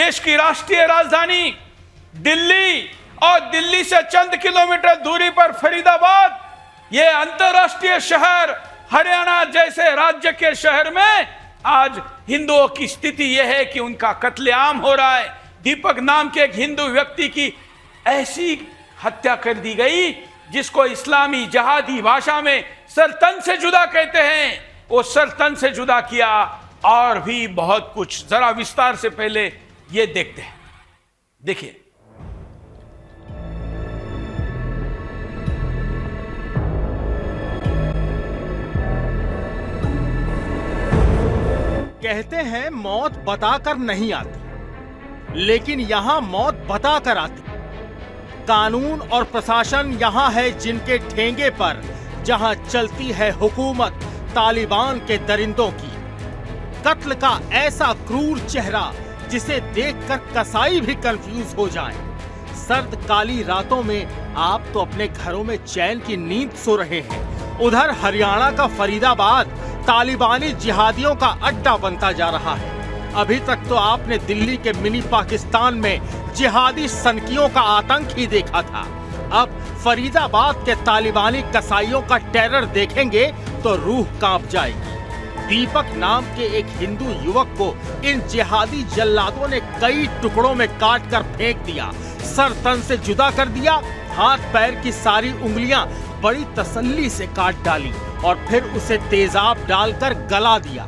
देश की राष्ट्रीय राजधानी दिल्ली और दिल्ली से चंद किलोमीटर दूरी पर फरीदाबाद, ये अंतरराष्ट्रीय शहर, हरियाणा जैसे राज्य के शहर में आज हिंदुओं की स्थिति यह है कि उनका कत्लेआम हो रहा है। दीपक नाम के एक हिंदू व्यक्ति की ऐसी हत्या कर दी गई जिसको इस्लामी जहादी भाषा में सरतन से जुदा कहते हैं। वो सरतन से जुदा किया और भी बहुत कुछ। जरा विस्तार से पहले ये देखते हैं, देखिए। कहते हैं मौत बताकर नहीं आती, लेकिन यहां मौत बताकर आती। कानून और प्रशासन यहां है जिनके ठेंगे पर, जहां चलती है हुकूमत तालिबान के दरिंदों की। कत्ल का ऐसा क्रूर चेहरा जिसे देखकर कसाई भी कंफ्यूज हो जाए। सर्द काली रातों में आप तो अपने घरों में चैन की नींद सो रहे हैं, उधर हरियाणा का फरीदाबाद तालिबानी जिहादियों का अड्डा बनता जा रहा है। अभी तक तो आपने दिल्ली के मिनी पाकिस्तान में जिहादी सनकियों का आतंक ही देखा था। अब फरीदाबाद के तालिबानी कसाईयों का टेरर देखेंगे तो रूह कांप जाएगी। दीपक नाम के एक हिंदू युवक को इन जिहादी जल्लादों ने कई टुकड़ों में काट कर फेंक दिया, सर तन से जुदा कर दिया, हाथ पैर की सारी उंगलियां बड़ी तसल्ली से काट डाली और फिर उसे तेजाब डालकर गला दिया।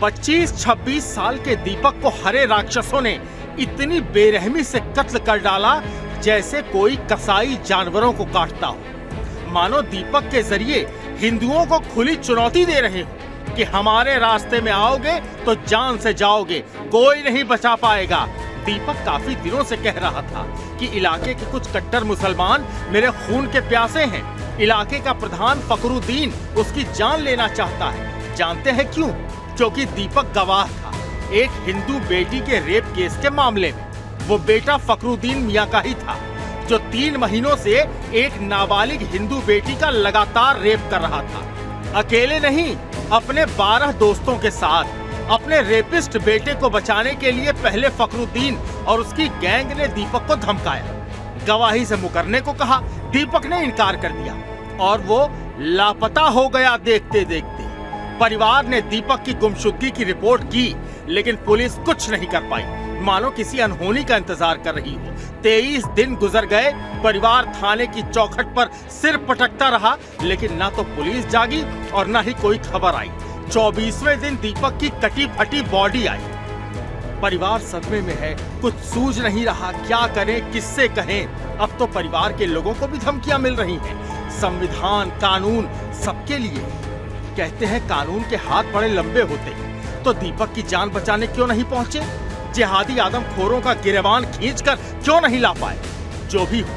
25-26 साल के दीपक को हरे राक्षसों ने इतनी बेरहमी से कत्ल कर डाला जैसे कोई कसाई जानवरों को काटता हो। मानो दीपक के जरिए हिंदुओं को खुली चुनौती दे रहे हो कि हमारे रास्ते में आओगे तो जान से जाओगे, कोई नहीं बचा पाएगा। दीपक काफी दिनों से कह रहा था कि इलाके के कुछ कट्टर मुसलमान मेरे खून के प्यासे हैं। इलाके का प्रधान फकरुद्दीन उसकी जान लेना चाहता है। जानते हैं क्यों? क्योंकि दीपक गवाह था एक हिंदू बेटी के रेप केस के मामले में। वो बेटा फकरुद्दीन मियां का ही था जो 3 महीनों से एक नाबालिग हिंदू बेटी का लगातार रेप कर रहा था। अकेले नहीं, अपने 12 दोस्तों के साथ। अपने रेपिस्ट बेटे को बचाने के लिए पहले फकरुद्दीन और उसकी गैंग ने दीपक को धमकाया, गवाही से मुकरने को कहा। दीपक ने इनकार कर दिया और वो लापता हो गया देखते देखते। परिवार ने दीपक की गुमशुदगी की रिपोर्ट की, लेकिन पुलिस कुछ नहीं कर पाई, मानो किसी अनहोनी का इंतजार कर रही हो। 23 दिन गुजर गए, परिवार थाने की चौखट पर सिर पटकता रहा, लेकिन ना तो पुलिस जागी और ना ही कोई खबर आई। 24वें दिन दीपक की कटी फटी बॉडी आई। परिवार सदमे में है, कुछ सूझ नहीं रहा, क्या करें, किससे कहें। अब तो परिवार के लोगों को भी धमकियां मिल रही हैं। संविधान, कानून सबके लिए। कहते हैं कानून के हाथ बड़े लंबे होते हैं, तो दीपक की जान बचाने क्यों नहीं पहुंचे? जिहादी आदमखोरों का गिरबान खींचकर क्यों नहीं ला पाए? जो भी हो,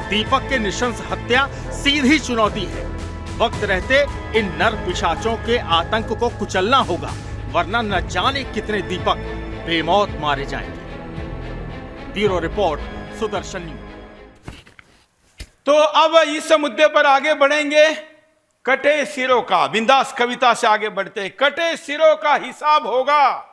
दीपक के नृशंस हत्या सीधी चुनौती है। वक्त रहते इन नर पिशाचों के आतंक को कुचलना होगा, वरना न जाने कितने दीपक बेमौत मारे जाएंगे। Bureau report, Sudarshan news. तो अब इस मुद्दे पर आगे बढ़ेंगे। कटे सिरों का, बिंदास कविता से आगे बढ़ते हैं। कटे सिरों का हिसाब होगा।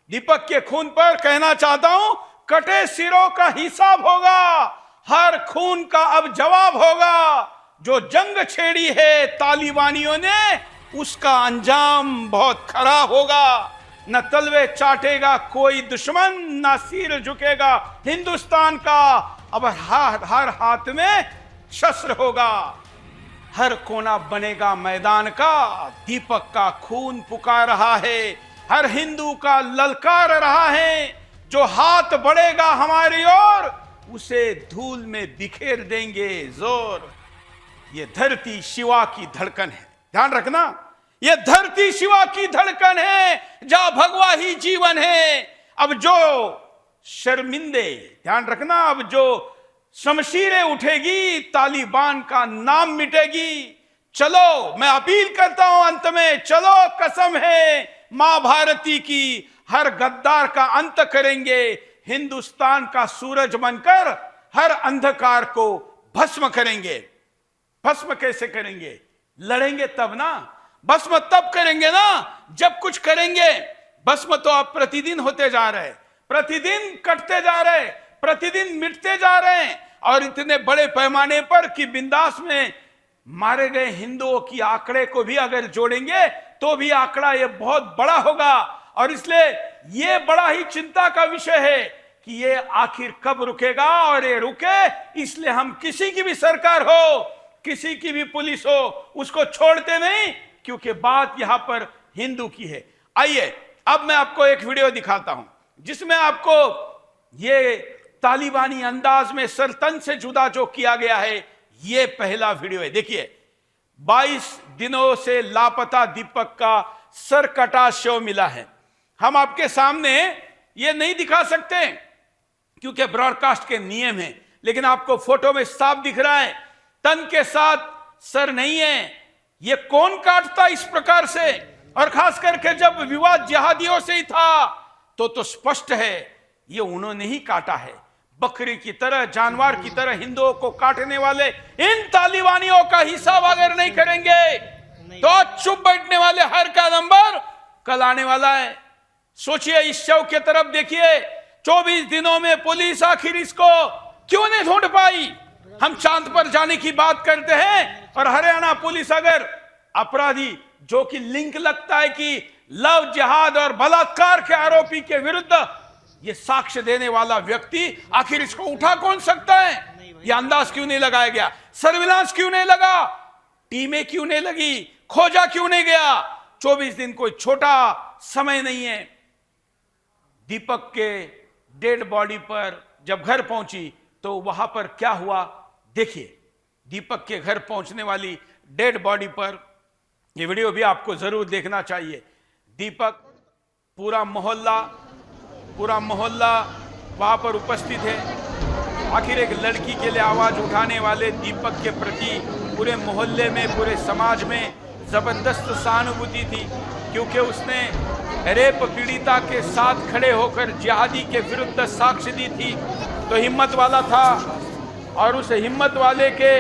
दीपक के खून पर कहना चाहता हूं, कटे सिरों का हिसाब होगा। हर खून का अब जवाब होगा। जो जंग छेड़ी है तालिबानियों ने, उसका अंजाम बहुत खराब होगा। न तलवे चाटेगा कोई दुश्मन, न सिर झुकेगा हिंदुस्तान का। अब हर हाथ में शस्त्र होगा, हर कोना बनेगा मैदान का। दीपक का खून पुकार रहा है, हर हिंदू का ललकार रहा है। जो हाथ बढ़ेगा हमारी ओर, उसे धूल में बिखेर देंगे जोर। ये धरती शिवा की धड़कन है, ध्यान रखना। ये धरती शिवा की धड़कन है, जहां भगवा ही जीवन है। अब जो शर्मिंदे, ध्यान रखना, अब जो शमशीरें उठेगी, तालिबान का नाम मिटेगी। चलो, मैं अपील करता हूं अंत में, चलो कसम है मां भारती की, हर गद्दार का अंत करेंगे। हिंदुस्तान का सूरज बनकर हर अंधकार को भस्म करेंगे। भस्म कैसे करेंगे? लड़ेंगे तब ना। भस्म तब करेंगे ना जब कुछ करेंगे। भस्म तो अब प्रतिदिन होते जा रहे हैं। प्रतिदिन कटते जा रहे, प्रतिदिन मिटते जा रहे हैं, और इतने बड़े पैमाने पर कि बिंदास में मारे गए हिंदुओं की आंकड़े को भी अगर जोड़ेंगे तो भी आंकड़ा ये बहुत बड़ा होगा। और इसलिए ये बड़ा ही चिंता का विषय है कि ये आखिर कब रुकेगा, और ये रुके इसलिए हम किसी की भी सरकार हो, किसी की भी पुलिस हो, उसको छोड़ते नहीं, क्योंकि बात यहां पर हिंदू की है। आइए अब मैं आपको एक वीडियो दिखाता हूं जिसमें आपको ये तालिबानी अंदाज में सरतन से जुदा जो किया गया है, ये पहला वीडियो है। देखिए, 22 दिनों से लापता दीपक का सरकटा शव मिला है। हम आपके सामने ये नहीं दिखा सकते क्योंकि ब्रॉडकास्ट के नियम हैं, लेकिन आपको फोटो में साफ दिख रहा है, तन के साथ सर नहीं है। ये कौन काटता इस प्रकार से? और खास करके जब विवाद जिहादियों से ही था तो स्पष्ट है ये उन्होंने ही काटा है। बकरी की तरह, जानवर की तरह हिंदुओं को काटने वाले इन तालिबानियों का हिसाब अगर नहीं करेंगे तो चुप बैठने वाले हर का नंबर कल आने वाला है। सोचिए, इस शव की तरफ देखिए, 24 दिनों में पुलिस आखिर इसको क्यों नहीं ढूंढ पाई? हम चांद पर जाने की बात करते हैं और हरियाणा पुलिस अगर अपराधी जो कि लिंक लगता है कि लव जिहाद और बलात्कार के आरोपी के विरुद्ध ये साक्ष्य देने वाला व्यक्ति, आखिर इसको उठा कौन सकता है? ये अंदाज क्यों नहीं लगाया गया? सर्विलांस क्यों नहीं लगा? टीमें क्यों नहीं लगी? खोजा क्यों नहीं गया? 24 दिन कोई छोटा समय नहीं है। दीपक के डेड बॉडी पर जब घर पहुंची तो वहां पर क्या हुआ देखिए। दीपक के घर पहुंचने वाली डेड बॉडी पर ये वीडियो भी आपको जरूर देखना चाहिए। दीपक, पूरा मोहल्ला वहां पर उपस्थित है। आखिर एक लड़की के लिए आवाज उठाने वाले दीपक के प्रति पूरे मोहल्ले में, पूरे समाज में जबरदस्त सहानुभूति थी, क्योंकि उसने रेप पीड़िता के साथ खड़े होकर जिहादी के विरुद्ध साक्ष्य दी थी। तो हिम्मत वाला था, और उस हिम्मत वाले के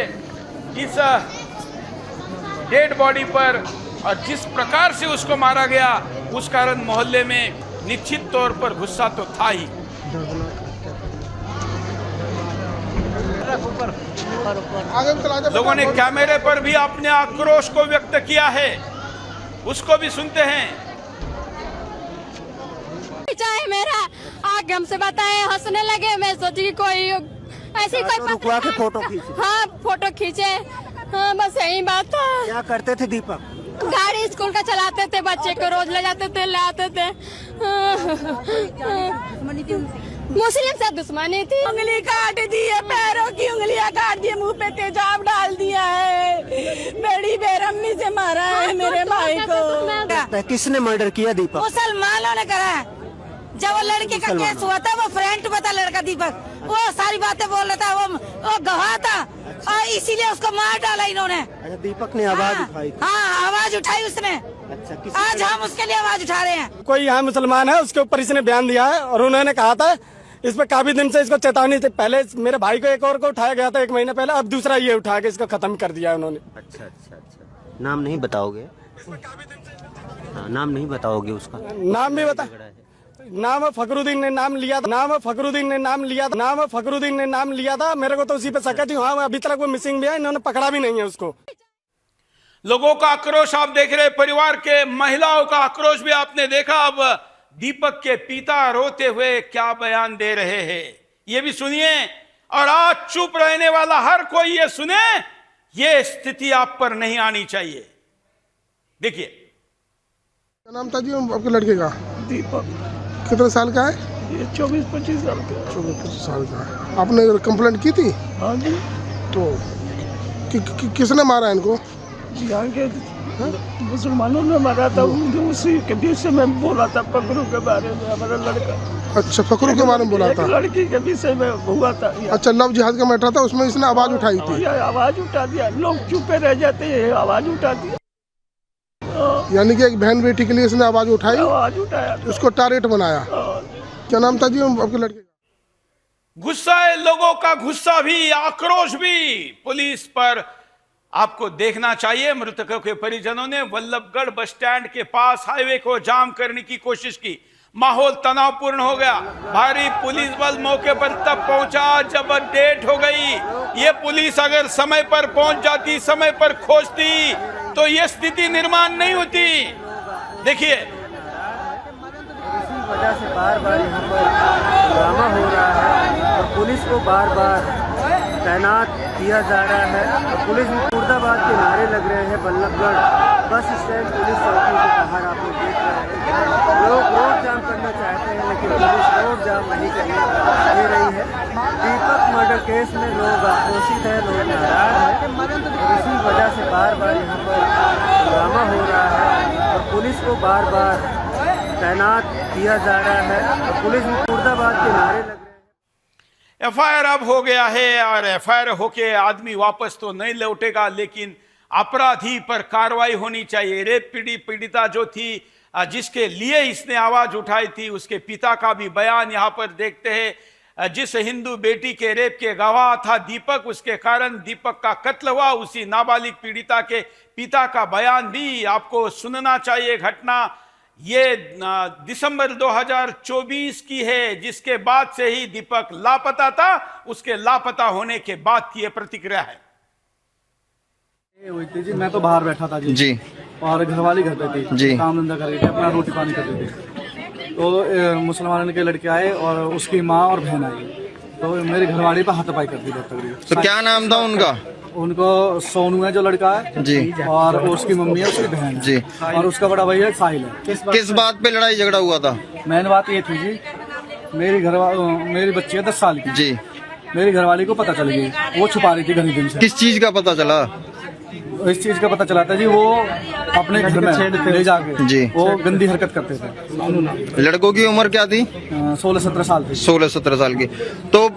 इस डेड बॉडी पर और जिस प्रकार से उसको मारा गया, उस कारण मोहल्ले में निश्चित तौर पर गुस्सा तो था ही। लोगों ने कैमरे पर भी अपने आक्रोश को व्यक्त किया है, उसको भी सुनते हैं। चाहे मेरा आग हमसे बताए, हंसने लगे। मैं सोची कोई ऐसी कोई रुकवा के फोटो खींचे। हाँ, फोटो खींचे। हाँ, बस यही बात था। क्या करते थे दीपक? गाड़ी स्कूल का चलाते थे, बच्चे को रोज ले जाते थे, ले आते थे। मुस्लिम से दुश्मनी थी। उंगली काट दी है, पैरों की उंगलियां काट दी, मुंह पे तेजाब डाल दिया है, बड़ी बेरहमी से मारा है मेरे भाई को। किसने मर्डर किया दीपक? मुसलमानों ने करा है। जब वो लड़के का केस हुआ था, वो फ्रेंड बता लड़का दीपक, वो सारी बातें बोल रहा था, वो गवाह था, और इसीलिए उसको मार डाला इन्होंने। अच्छा, दीपक ने आवाज उठाई थी? हाँ, आवाज उठाई उसने। अच्छा, आज हम उसके लिए आवाज उठा रहे हैं। कोई यहाँ मुसलमान है, उसके ऊपर इसने बयान दिया है, और उन्होंने कहा था इस पर काफी दिन से इसको चेतावनी थी। पहले मेरे भाई को एक और को उठाया गया था 1 महीने पहले, अब दूसरा ये उठा के इसको खत्म कर दिया उन्होंने। अच्छा, नाम नहीं बताओगे? हाँ, नाम नहीं बताओगे उसका? नाम भी बता। नाम फकरुद्दीन ने नाम लिया था। मेरे को तो उसी पे शक है। हाँ, अभी तक वो मिसिंग भी है, इन्होंने पकड़ा भी नहीं है उसको। लोगों का आक्रोश आप देख रहे, परिवार के महिलाओं का आक्रोश भी आपने देखा। अब दीपक के पिता रोते हुए क्या बयान दे रहे हैं, ये भी सुनिए। और आज चुप रहने वाला हर कोई ये सुने, ये स्थिति आप पर नहीं आनी चाहिए। देखिए, क्या नाम था जी आपके लड़के का? दीपक। कितने साल का है? ये 24-25 साल का। 24-25 साल का है। आपने कंप्लेंट की थी? हाँ जी। तो किसने मारा इनको? जी, यहाँ के मुसलमानों ने मारा था। उसी के बीच से मैं बोला था फकरू के बारे में, हमारा लड़का। अच्छा, फकरू के बारे में बोला था? लड़की के विषय में हुआ था। अच्छा, लव जिहाद का मैटर था, उसमें इसने आवाज उठाई थी? आवाज उठा दिया, लोग चुपे रह जाते हैं, आवाज उठा दिया। यानी कि एक बहन बेटी के लिए इसने आवाज उठाई, आवाज उठाया, उसको टारगेट बनाया। क्या नाम था जी आपके लड़के का? गुस्सा है लोगों का, गुस्सा भी, आक्रोश भी पुलिस पर आपको देखना चाहिए। मृतकों के परिजनों ने वल्लभगढ़ बस स्टैंड के पास हाईवे को जाम करने की कोशिश की। माहौल तनावपूर्ण हो गया। भारी पुलिस बल मौके पर तब पहुंचा जब डेट हो गई। ये पुलिस अगर समय पर पहुंच जाती, समय पर खोजती, तो ये स्थिति निर्माण नहीं होती। देखिए, इसी वजह से बार बार यहाँ पर ड्रामा हो रहा है और पुलिस को बार बार तैनात किया जा रहा है। और पुलिस मुर्दाबाद के नारे लग रहे हैं। बल्लभगढ़ बस स्टैंड पुलिस चौकी के बाहर आप लोग देख रहे हैं, लोग रोड जाम करना चाहते हैं लेकिन पुलिस रोड जाम नहीं करने दे रही है। दीपक मर्डर केस में लोग आक्रोशित है, लोग नाराज हैं और इसी वजह से बार बार यहाँ पर ड्रामा हो रहा है और पुलिस को बार बार तैनात किया जा रहा है और पुलिस मुर्दाबाद के नारे लग रहे हैं। एफआईआर अब हो गया है और एफआईआर होके आदमी वापस तो नहीं लौटेगा, लेकिन अपराधी पर कार्रवाई होनी चाहिए। रेप पीड़िता जो थी, जिसके लिए इसने आवाज उठाई थी, उसके पिता का भी बयान यहाँ पर देखते हैं। जिस हिंदू बेटी के रेप के गवाह था दीपक, उसके कारण दीपक का कत्ल हुआ, उसी नाबालिग पीड़िता के पिता का बयान भी आपको सुनना चाहिए। घटना ये दिसंबर 2024 की है, जिसके बाद से ही दीपक लापता था। उसके लापता होने के बाद की ये प्रतिक्रिया है। हुई थी जी, मैं तो बाहर बैठा था जी और घरवाली घर पे थी जी, काम धंधा कर रही थी, अपना रोटी पानी कर रही थी। तो मुसलमान के लड़के आए और उसकी माँ और बहन आई, तो मेरी घरवाली पर हाथापाई कर दी बहुत तगड़ी। तो क्या नाम था उनका? उनको सोनू है जो लड़का है जी, और उसकी मम्मी है, उसकी बहन है जी, और उसका बड़ा भैया साहिल है। किस बात पे लड़ाई झगड़ा हुआ था? मेन बात ये थी जी, मेरी बच्ची है 10 साल की जी, मेरी घरवाली को पता चल गई, वो छुपा रही थी घनी दिन से। किस चीज का पता चला? इस चीज का पता चला था जी, वो अपने घर में ले जाके जी वो गंदी हरकत करते थे। लड़कों की उम्र क्या थी? 16-17 साल थी। 16-17 साल की। तो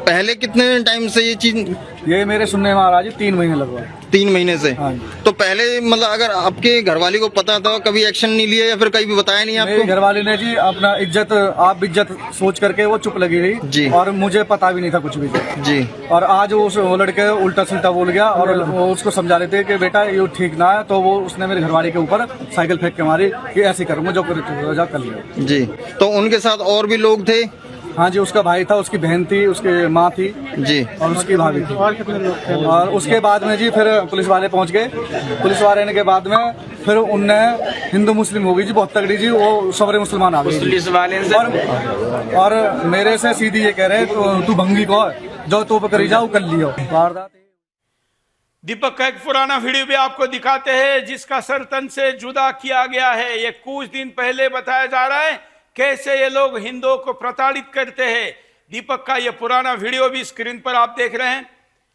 पहले कितने टाइम से ये चीज? ये मेरे सुनने में आ रहा जी 3 महीने लगवा। 3 महीने से? हाँ। तो पहले मतलब अगर आपके घरवाली को पता था, कभी एक्शन नहीं लिया या फिर कहीं भी बताया नहीं आपको? मेरी घरवाली ने जी अपना इज्जत सोच करके वो चुप लगी रही जी, और मुझे पता भी नहीं था कुछ भी जी। और आज वो लड़के उल्टा सीधा बोल गया और वो उसको समझा रहे थे कि बेटा ये ठीक ना है, तो वो उसने मेरी घरवाली के ऊपर साइकिल फेंक के मारी कि ऐसे करूंगा जो कर लिया जी। तो उनके साथ और भी लोग थे? हाँ जी, उसका भाई था, उसकी बहन थी, उसकी माँ थी जी, और उसकी भाभी थी। और उसके बाद में जी फिर पुलिस वाले पहुंच गए। पुलिस वाले आने के बाद में फिर उनने हिंदू मुस्लिम हो गई जी बहुत तगड़ी जी, वो सबरे मुसलमान आ गए पुलिस वाले और मेरे से सीधी ये कह रहे तू भंगी को जो तो करी जाओ कर लियो वारदात। दीपक का एक पुराना वीडियो भी आपको दिखाते हैं, जिसका सर तन से जुदा किया गया है। ये कुछ दिन पहले बताया जा रहा है कैसे ये लोग हिंदुओं को प्रताड़ित करते हैं। दीपक का ये पुराना वीडियो भी स्क्रीन पर आप देख रहे हैं।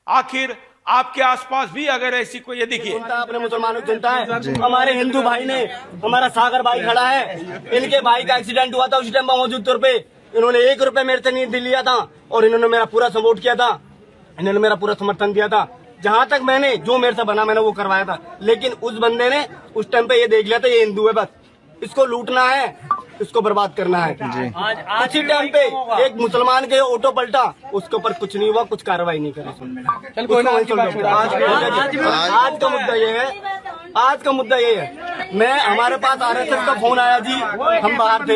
आखिर आपके आसपास भी अगर ऐसी कोई, ये देखिए, अपने मुसलमानों की जनता है। हमारे हिंदू भाई ने, हमारा सागर भाई खड़ा है, इनके भाई का एक्सीडेंट हुआ था, उस टाइम मौजूद तौर पे इन्होंने 1 रुपए मेरे से नहीं लिया था और इन्होंने मेरा पूरा सपोर्ट किया था, इन्होंने मेरा पूरा समर्थन दिया था। जहाँ तक मैंने जो मेरे से बना मैंने वो करवाया था, लेकिन उस बंदे ने उस टाइम पे ये देख लिया था ये हिंदू है, बस इसको लूटना है, इसको बर्बाद करना है। उसी टाइम पे एक मुसलमान के ऑटो पलटा, उसके ऊपर कुछ नहीं हुआ, कुछ कार्रवाई नहीं करी। आज का मुद्दा ये है, आज का मुद्दा ये है, मैं हमारे पास RSS का फोन आया जी, हम बाहर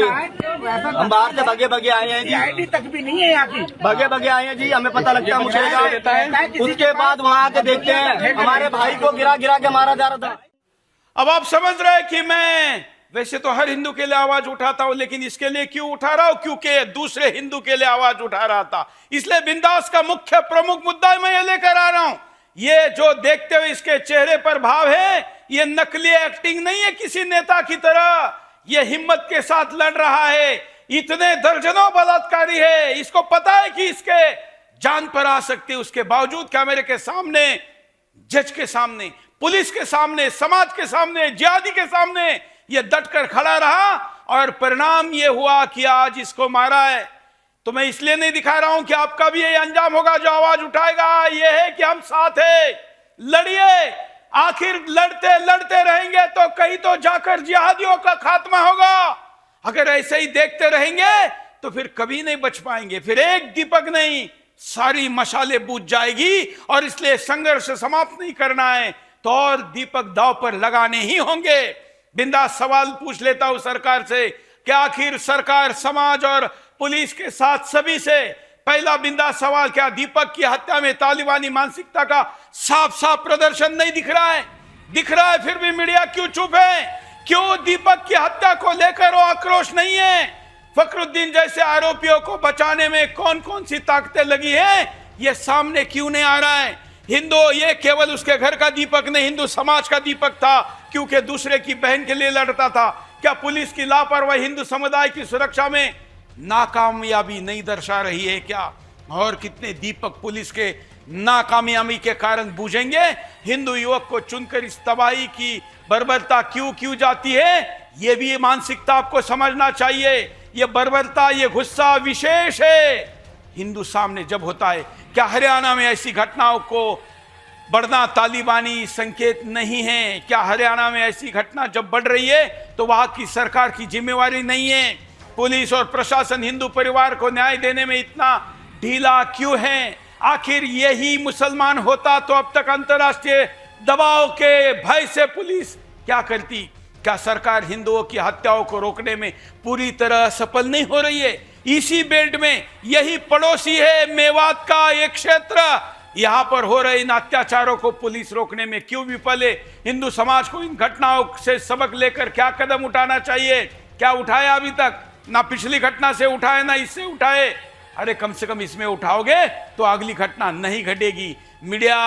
से भगे भगे आए हैं जी, तक भी नहीं है यहाँ की, भगे आए हैं जी, हमें पता लगता है मुझे। उसके बाद वहाँ आके देखते हैं हमारे भाई को गिरा के मारा जा रहा था। अब आप समझ रहे हैं कि मैं वैसे तो हर हिंदू के लिए आवाज उठाता हूं, लेकिन इसके लिए क्यों उठा रहा हूं? क्योंकि दूसरे हिंदू के लिए आवाज उठा रहा था, इसलिए बिंदास का मुख्य प्रमुख मुद्दा मैं ये लेकर आ रहा हूं। ये जो देखते हुए इसके चेहरे पर भाव है, ये नकली एक्टिंग नहीं है किसी नेता की तरह, ये हिम्मत के साथ लड़ रहा है। इतने दर्जनों बलात्कारी है, इसको पता है कि इसके जान पर आ सकती है, उसके बावजूद कैमरे के सामने, जज के सामने, पुलिस के सामने, समाज के सामने, जिहादी के सामने ये डटकर खड़ा रहा और परिणाम ये हुआ कि आज इसको मारा है। तो मैं इसलिए नहीं दिखा रहा हूं कि आपका भी ये अंजाम होगा जो आवाज उठाएगा, ये है कि हम साथ हैं, लड़िए। आखिर लड़ते रहेंगे तो कहीं तो जाकर जिहादियों का खात्मा होगा। अगर ऐसे ही देखते रहेंगे तो फिर कभी नहीं बच पाएंगे, फिर एक दीपक नहीं सारी मशाले बुझ जाएगी। और इसलिए संघर्ष समाप्त नहीं करना है तो और दीपक दांव पर लगाने ही होंगे। बिंदास सवाल पूछ लेता हूं सरकार से, कि आखिर सरकार, समाज और पुलिस के साथ सभी से पहला बिंदास सवाल, क्या दीपक की हत्या में तालिबानी मानसिकता का साफ साफ प्रदर्शन नहीं दिख रहा है? दिख रहा है, फिर भी मीडिया क्यों चुप है? क्यों दीपक की हत्या को लेकर वो आक्रोश नहीं है? फखरुद्दीन जैसे आरोपियों को बचाने में कौन कौन सी ताकतें लगी हैं, ये सामने क्यों नहीं आ रहा है? ये केवल उसके घर का दीपक नहीं, हिंदू समाज का दीपक था, क्योंकि दूसरे की बहन के लिए लड़ता था। क्या पुलिस की लापरवाही हिंदू समुदाय की सुरक्षा में नाकामयाबी नहीं दर्शा रही है क्या? और कितने दीपक पुलिस के नाकामयाबी के कारण बुझेंगे? हिंदू युवक को चुनकर इस तबाही की बर्बरता क्यों जाती है, ये भी मानसिकता आपको समझना चाहिए। ये बर्बरता, ये गुस्सा विशेष है हिंदू सामने जब होता है। क्या हरियाणा में ऐसी घटनाओं को बढ़ना तालिबानी संकेत नहीं है? क्या हरियाणा में ऐसी घटना जब बढ़ रही है तो वहां की सरकार की जिम्मेवारी नहीं है? पुलिस और प्रशासन हिंदू परिवार को न्याय देने में इतना ढीला क्यों है? आखिर यही मुसलमान होता तो अब तक अंतर्राष्ट्रीय दबाव के भय से पुलिस क्या करती? क्या सरकार हिंदुओं की हत्याओं को रोकने में पूरी तरह सफल नहीं हो रही है? इसी बेल्ट में यही पड़ोसी है मेवात का एक क्षेत्र, यहां पर हो रहे इन अत्याचारों को पुलिस रोकने में क्यों विफल है? हिंदू समाज को इन घटनाओं से सबक लेकर क्या कदम उठाना चाहिए? क्या उठाया अभी तक? ना पिछली घटना से उठाए ना इससे उठाए। अरे कम से कम इसमें उठाओगे तो अगली घटना नहीं घटेगी। मीडिया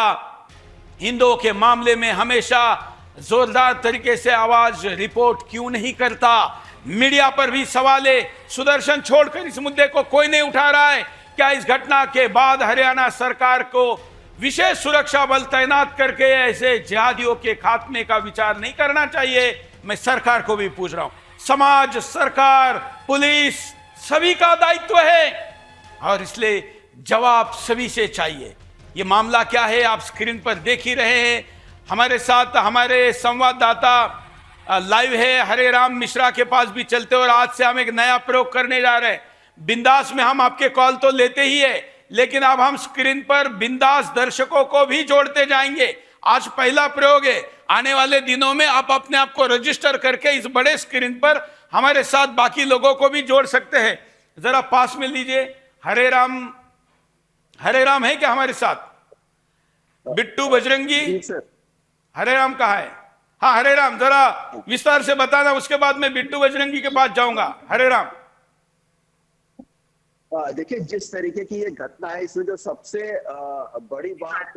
हिंदुओं के मामले में हमेशा जोरदार तरीके से आवाज रिपोर्ट क्यों नहीं करता? मीडिया पर भी सवाल है, सुदर्शन छोड़कर इस मुद्दे को कोई नहीं उठा रहा है। क्या इस घटना के बाद हरियाणा सरकार को विशेष सुरक्षा बल तैनात करके ऐसे जिहादियों के खात्मे का विचार नहीं करना चाहिए? मैं सरकार को भी पूछ रहा हूं। समाज, सरकार, पुलिस सभी का दायित्व है और इसलिए जवाब सभी से चाहिए। ये मामला क्या है आप स्क्रीन पर देख ही रहे हैं। हमारे साथ हमारे संवाददाता लाइव है, हरे राम मिश्रा के पास भी चलते, और आज से हम एक नया प्रयोग करने जा रहे हैं। बिंदास में हम आपके कॉल तो लेते ही है, लेकिन अब हम स्क्रीन पर बिंदास दर्शकों को भी जोड़ते जाएंगे। आज पहला प्रयोग है। आने वाले दिनों में आप अपने आप को रजिस्टर करके इस बड़े स्क्रीन पर हमारे साथ बाकी लोगों को भी जोड़ सकते हैं। जरा पास में लीजिए। हरे राम है क्या हमारे साथ? बिट्टू बजरंगी, हरे राम कहाँ है? हाँ हरे राम, जरा विस्तार से बताना, उसके बाद मैं बिट्टू बजरंगी के पास जाऊंगा। हरे राम। देखिए, जिस तरीके की ये घटना है, इसमें जो सबसे बड़ी बात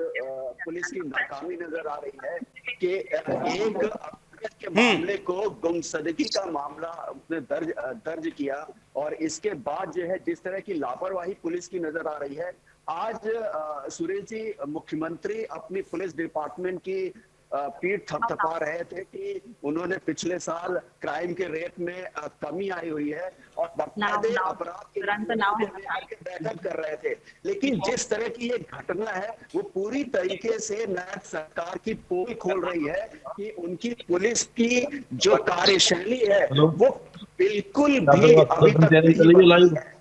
पुलिस की नाकामी नजर आ रही है कि एक के मामले को गुमशुदगी का मामला उसने दर्ज किया, और इसके बाद जो है जिस तरह की लापरवाही पुलिस की नजर आ रही है। आज सुरेश जी, मुख्यमंत्री अपनी पुलिस डिपार्टमेंट की पीठ थपथपा रहे थे कि उन्होंने पिछले साल क्राइम के रेट में कमी आई हुई है और बाकायदे अपराध के बैठक कर रहे थे। लेकिन जिस तरह की ये घटना है वो पूरी तरीके से नया सरकार की पोल खोल रही है कि उनकी पुलिस की जो कार्यशैली है वो बिल्कुल भी अभी तक।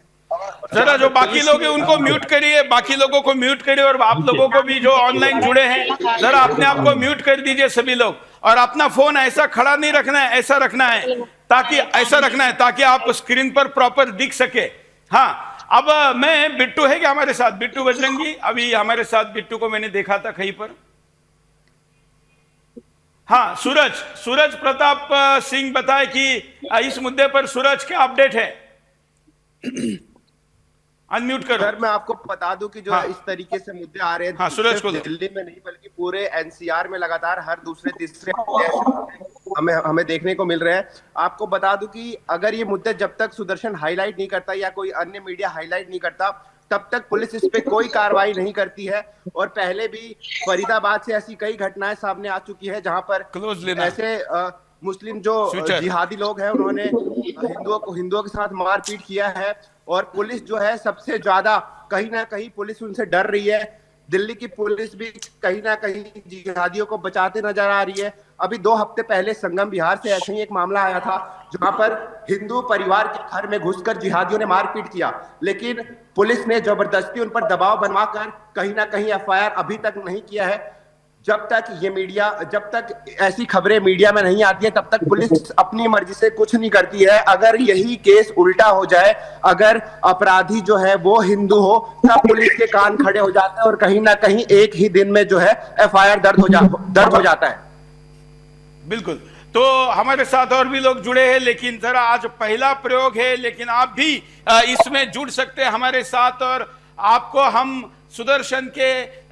जरा जो बाकी लोग हैं उनको म्यूट करिए, बाकी लोगों को म्यूट करिए, और आप लोगों को भी जो ऑनलाइन जुड़े हैं जरा अपने आप को म्यूट कर दीजिए सभी लोग। और अपना फोन ऐसा खड़ा नहीं रखना है, ऐसा रखना है ताकि आप स्क्रीन पर प्रॉपर दिख सके। हाँ, अब मैं बिट्टू है क्या हमारे साथ? बिट्टू बजरंगी अभी हमारे साथ, बिट्टू को मैंने देखा था कहीं पर। हाँ, सूरज प्रताप सिंह बताए कि इस मुद्दे पर सूरज क्या अपडेट है? अनम्यूट करो। सर, मैं आपको बता दूं कि जो हाँ, इस तरीके से मुद्दे आ रहे हैं, हाँ, सूरज को दिल्ली में नहीं बल्कि पूरे एनसीआर में लगातार हर दूसरे तीसरे हमें देखने को मिल रहे हैं। आपको बता दूं कि अगर ये मुद्दे जब तक सुदर्शन हाईलाइट नहीं करता या कोई अन्य मीडिया हाईलाइट नहीं करता, तब तक पुलिस इस पे कोई कार्रवाई नहीं करती है। और पहले भी फरीदाबाद से ऐसी कई घटनाएं सामने आ चुकी है जहां पर ऐसे मुस्लिम जो जिहादी लोग हैं उन्होंने हिंदुओं के साथ मारपीट किया है, और पुलिस जो है सबसे ज्यादा कहीं ना कहीं पुलिस उनसे डर रही है। दिल्ली की पुलिस भी कहीं ना कहीं जिहादियों को बचाते नजर आ रही है। अभी 2 हफ्ते पहले संगम बिहार से ऐसे ही एक मामला आया था जहां पर हिंदू परिवार के घर में घुसकर जिहादियों ने मारपीट किया, लेकिन पुलिस ने जबरदस्ती उन पर दबाव बनवाकर कहीं ना कहीं एफआईआर अभी तक नहीं किया है। जब तक ऐसी खबरें मीडिया में नहीं आती है तब तक पुलिस अपनी मर्जी से कुछ नहीं करती है। अगर यही केस उल्टा हो जाए, अगर अपराधी जो है वो हिंदू हो, तब पुलिस के कान खड़े हो जाते हैं और कहीं ना कहीं एक ही दिन में जो है FIR दर्ज हो जाता है। बिल्कुल। तो हमारे साथ और भी लोग जुड़े हैं, लेकिन जरा आज पहला प्रयोग है, लेकिन आप भी इसमें जुड़ सकते हैं हमारे साथ, और आपको हम सुदर्शन के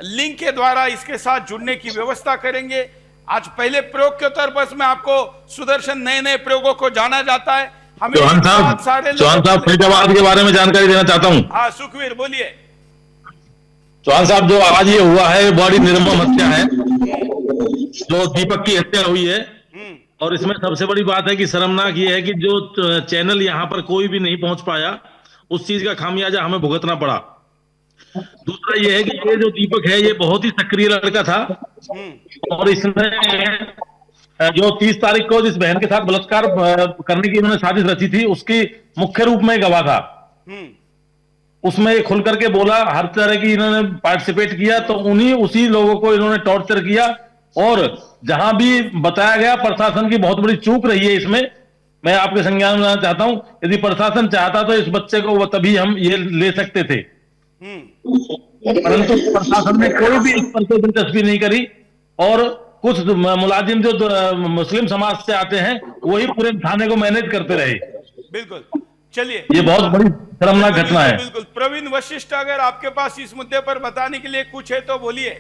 लिंक के द्वारा इसके साथ जुड़ने की व्यवस्था करेंगे। आज पहले प्रयोग के तौर पर मैं आपको सुदर्शन नए प्रयोगों को जाना जाता है। हमें चौहान साहब फरीदाबाद के बारे में जानकारी देना चाहता हूँ। हाँ सुखवीर बोलिए। चौहान साहब, जो आज ये हुआ है बड़ी निर्मम हत्या है, जो दीपक की हत्या हुई है, और इसमें सबसे बड़ी बात है कि शर्मनाक ये है कि जो चैनल यहाँ पर कोई भी नहीं पहुंच पाया, उस चीज का खामियाजा हमें भुगतना पड़ा। दूसरा ये है कि ये जो दीपक है ये बहुत ही सक्रिय लड़का था, और इसने जो 30 तारीख को जिस बहन के साथ बलात्कार करने की इन्होंने साजिश रची थी, उसकी मुख्य रूप में गवाह था। उसमें खुल करके बोला, हर तरह की इन्होंने पार्टिसिपेट किया, तो उसी लोगों को इन्होंने टॉर्चर किया। और जहां भी बताया गया, प्रशासन की बहुत बड़ी चूक रही है इसमें। मैं आपके संज्ञान में लाना चाहता हूं, यदि प्रशासन चाहता तो इस बच्चे को वो तभी हम ये ले सकते थे, परंतु प्रशासन ने कोई भी इस पर दिलचस्पी नहीं करी, और कुछ मुलाजिम जो मुस्लिम समाज से आते हैं वही पूरे थाने को मैनेज करते रहे। बिल्कुल, चलिए, ये बहुत बड़ी शर्मनाक घटना है। बिल्कुल। प्रवीण वशिष्ठ, अगर आपके पास इस मुद्दे पर बताने के लिए कुछ है तो बोलिए।